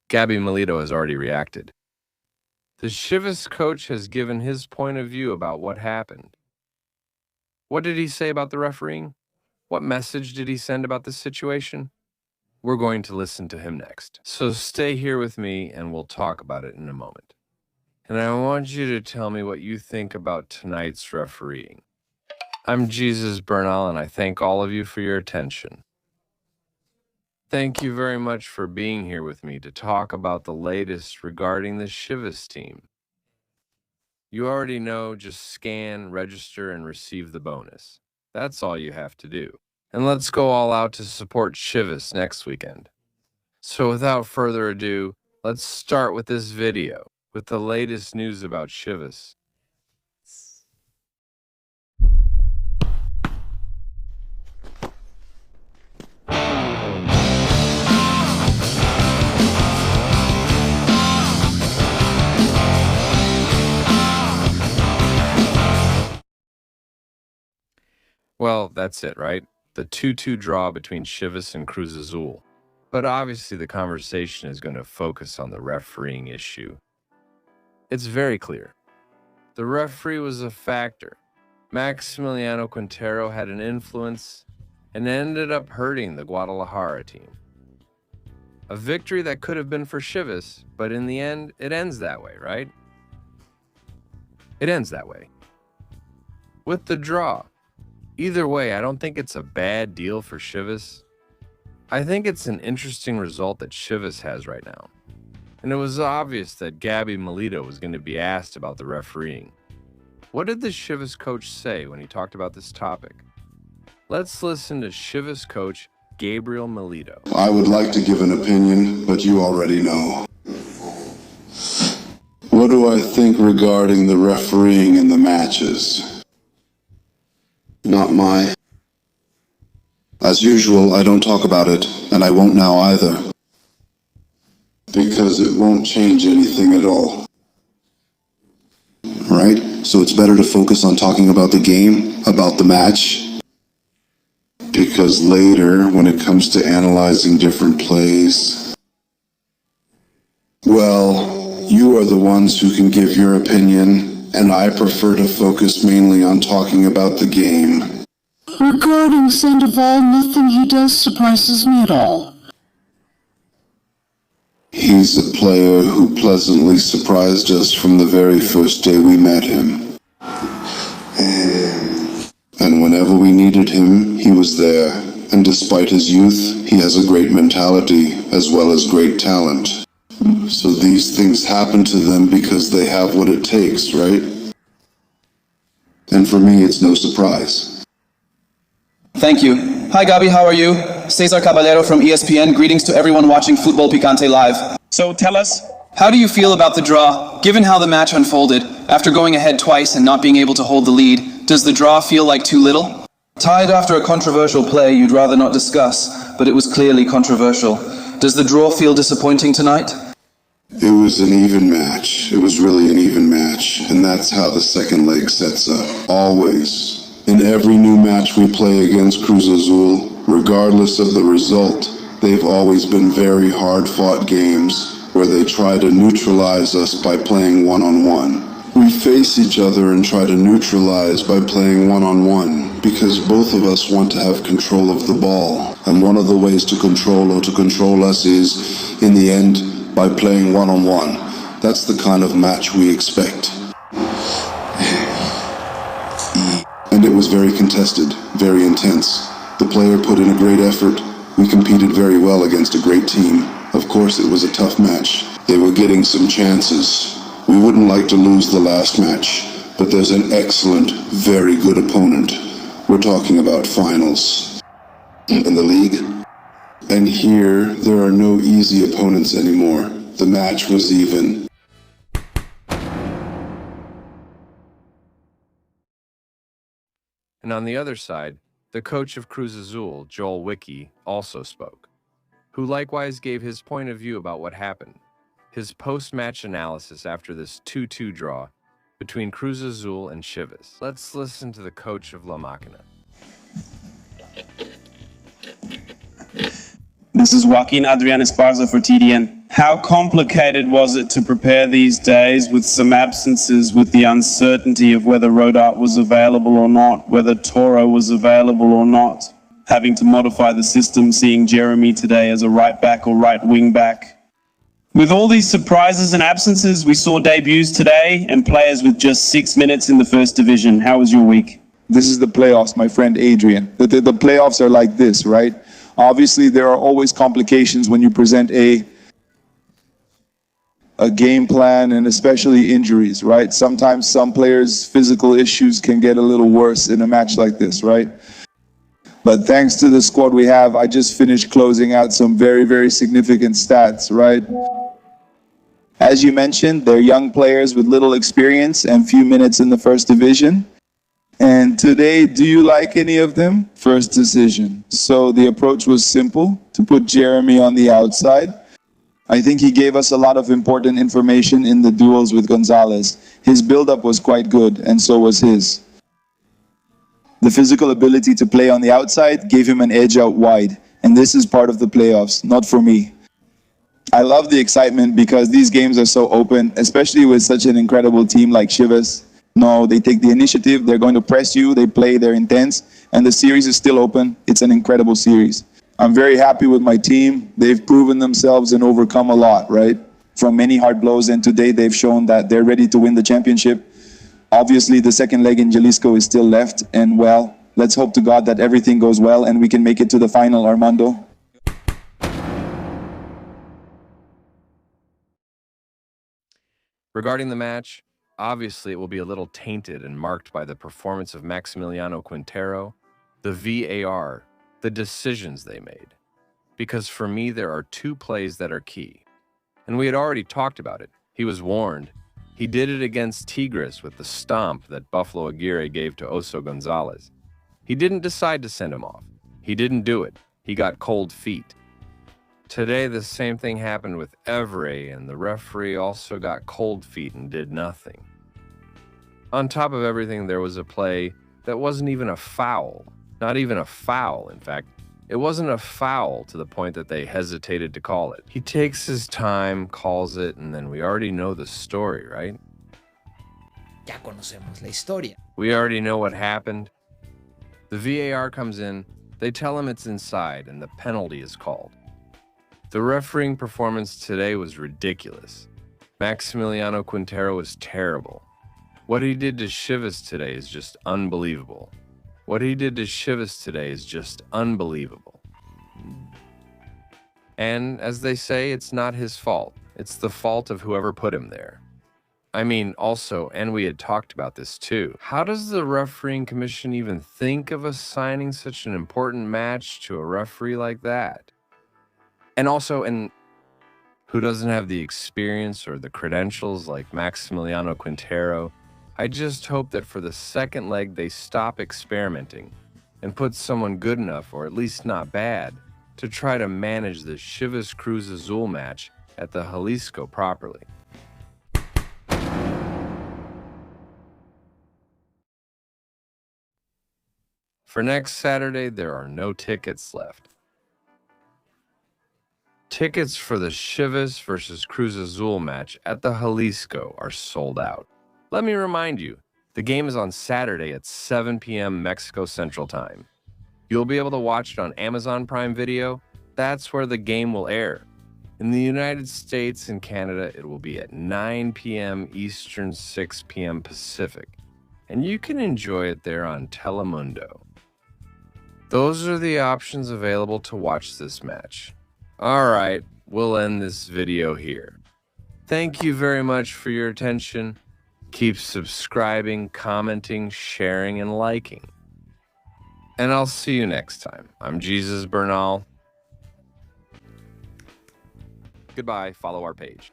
Gaby Milito has already reacted. The Chivas coach has given his point of view about what happened. What did he say about the refereeing? What message did he send about this situation? We're going to listen to him next. So stay here with me and we'll talk about it in a moment. And I want you to tell me what you think about tonight's refereeing. I'm Jesus Bernal and I thank all of you for your attention. Thank you very much for being here with me to talk about the latest regarding the Chivas team. You already know, just scan, register, and receive the bonus. That's all you have to do. And let's go all out to support Chivas next weekend. So without further ado, let's start with this video with the latest news about Chivas. Well, that's it, right? The 2-2 draw between Chivas and Cruz Azul. But obviously the conversation is going to focus on the refereeing issue. It's very clear. The referee was a factor. Maximiliano Quintero had an influence and ended up hurting the Guadalajara team. A victory that could have been for Chivas, but in the end, it ends that way, right? It ends that way. With the draw. Either way, I don't think it's a bad deal for Chivas. I think it's an interesting result that Chivas has right now. And it was obvious that Gaby Milito was going to be asked about the refereeing. What did the Chivas coach say when he talked about this topic? Let's listen to Chivas coach Gabriel Milito. I would like to give an opinion, but you already know. What do I think regarding the refereeing in the matches? Not my. As usual, I don't talk about it, and I won't now either. Because it won't change anything at all. Right? So it's better to focus on talking about the game, about the match. Because later, when it comes to analyzing different plays, well, you are the ones who can give your opinion, and I prefer to focus mainly on talking about the game. Regarding Sandoval, nothing he does surprises me at all. He's a player who pleasantly surprised us from the very first day we met him. And whenever we needed him, he was there. And despite his youth, he has a great mentality as well as great talent. So these things happen to them because they have what it takes, right? And for me, it's no surprise. Thank you. Hi Gaby, how are you? Cesar Caballero from ESPN. Greetings to everyone watching Football Picante Live. So tell us, How do you feel about the draw? Given how the match unfolded, after going ahead twice and not being able to hold the lead, does the draw feel like too little? Tied after a controversial play you'd rather not discuss, but it was clearly controversial. Does the draw feel disappointing tonight? It was an even match. It was really an even match. And that's how the second leg sets up. Always. In every new match we play against Cruz Azul, regardless of the result, they've always been very hard-fought games where they try to neutralize us by playing one-on-one. We face each other and try to neutralize by playing one-on-one because both of us want to have control of the ball. And one of the ways to control us is, in the end, by playing one-on-one. That's the kind of match we expect. And it was very contested, very intense. The player put in a great effort. We competed very well against a great team. Of course, it was a tough match. They were getting some chances. We wouldn't like to lose the last match, but there's an excellent, very good opponent. We're talking about finals. In the league. And here, there are no easy opponents anymore. The match was even. And on the other side, the coach of Cruz Azul, Joel Wiki, also spoke, who likewise gave his point of view about what happened, his post-match analysis after this 2-2 draw between Cruz Azul and Chivas. Let's listen to the coach of La Máquina. The This is Joaquin Adrian Esparza for TDN. How complicated was it to prepare these days with some absences, with the uncertainty of whether Rodart was available or not, whether Toro was available or not, having to modify the system, seeing Jeremy today as a right back or right wing back? With all these surprises and absences, we saw debuts today and players with just 6 minutes in the first division. How was your week? This is the playoffs, my friend Adrian. The playoffs are like this, right? Obviously, there are always complications when you present a game plan, and especially injuries, right? Sometimes some players' physical issues can get a little worse in a match like this, right? But thanks to the squad we have, I just finished closing out some very, very significant stats, right? As you mentioned, they're young players with little experience and few minutes in the first division. And today, do you like any of them? First decision. So the approach was simple, to put Jeremy on the outside. I think he gave us a lot of important information in the duels with Gonzalez. His build-up was quite good, and so was his. The physical ability to play on the outside gave him an edge out wide, and this is part of the playoffs, not for me. I love the excitement because these games are so open, especially with such an incredible team like Chivas. No, they take the initiative, they're going to press you, they play, they're intense, and the series is still open. It's an incredible series. I'm very happy with my team. They've proven themselves and overcome a lot, right? From many hard blows, and today they've shown that they're ready to win the championship. Obviously, the second leg in Jalisco is still left, and well, let's hope to God that everything goes well and we can make it to the final, Armando. Regarding the match, obviously it will be a little tainted and marked by the performance of Maximiliano Quintero, the VAR, the decisions they made. Because for me, there are two plays that are key. And we had already talked about it. He was warned. He did it against Tigres with the stomp that Buffalo Aguirre gave to Oso Gonzalez. He didn't decide to send him off. He didn't do it. He got cold feet. Today, the same thing happened with Evere, and the referee also got cold feet and did nothing. On top of everything, there was a play that wasn't even a foul. Not even a foul, in fact. It wasn't a foul to the point that they hesitated to call it. He takes his time, calls it, and then we already know the story, right? Ya conocemos la historia. We already know what happened. The VAR comes in, they tell him it's inside, and the penalty is called. The refereeing performance today was ridiculous. Maximiliano Quintero was terrible. What he did to Chivas today is just unbelievable. What he did to Chivas today is just unbelievable. And as they say, it's not his fault. It's the fault of whoever put him there. I mean, also, and we had talked about this too, how does the refereeing commission even think of assigning such an important match to a referee like that? And also, who doesn't have the experience or the credentials like Maximiliano Quintero? I just hope that for the second leg they stop experimenting and put someone good enough, or at least not bad, to try to manage the Chivas Cruz Azul match at the Jalisco properly. For next Saturday, there are no tickets left. Tickets for the Chivas versus Cruz Azul match at the Jalisco are sold out. Let me remind you, the game is on Saturday at 7 p.m. Mexico Central Time. You'll be able to watch it on Amazon Prime Video. That's where the game will air. In the United States and Canada, it will be at 9 p.m. Eastern, 6 p.m. Pacific. And you can enjoy it there on Telemundo. Those are the options available to watch this match. Alright, we'll end this video here. Thank you very much for your attention. Keep subscribing, commenting, sharing, and liking. And I'll see you next time. I'm Jesus Bernal. Goodbye. Follow our page.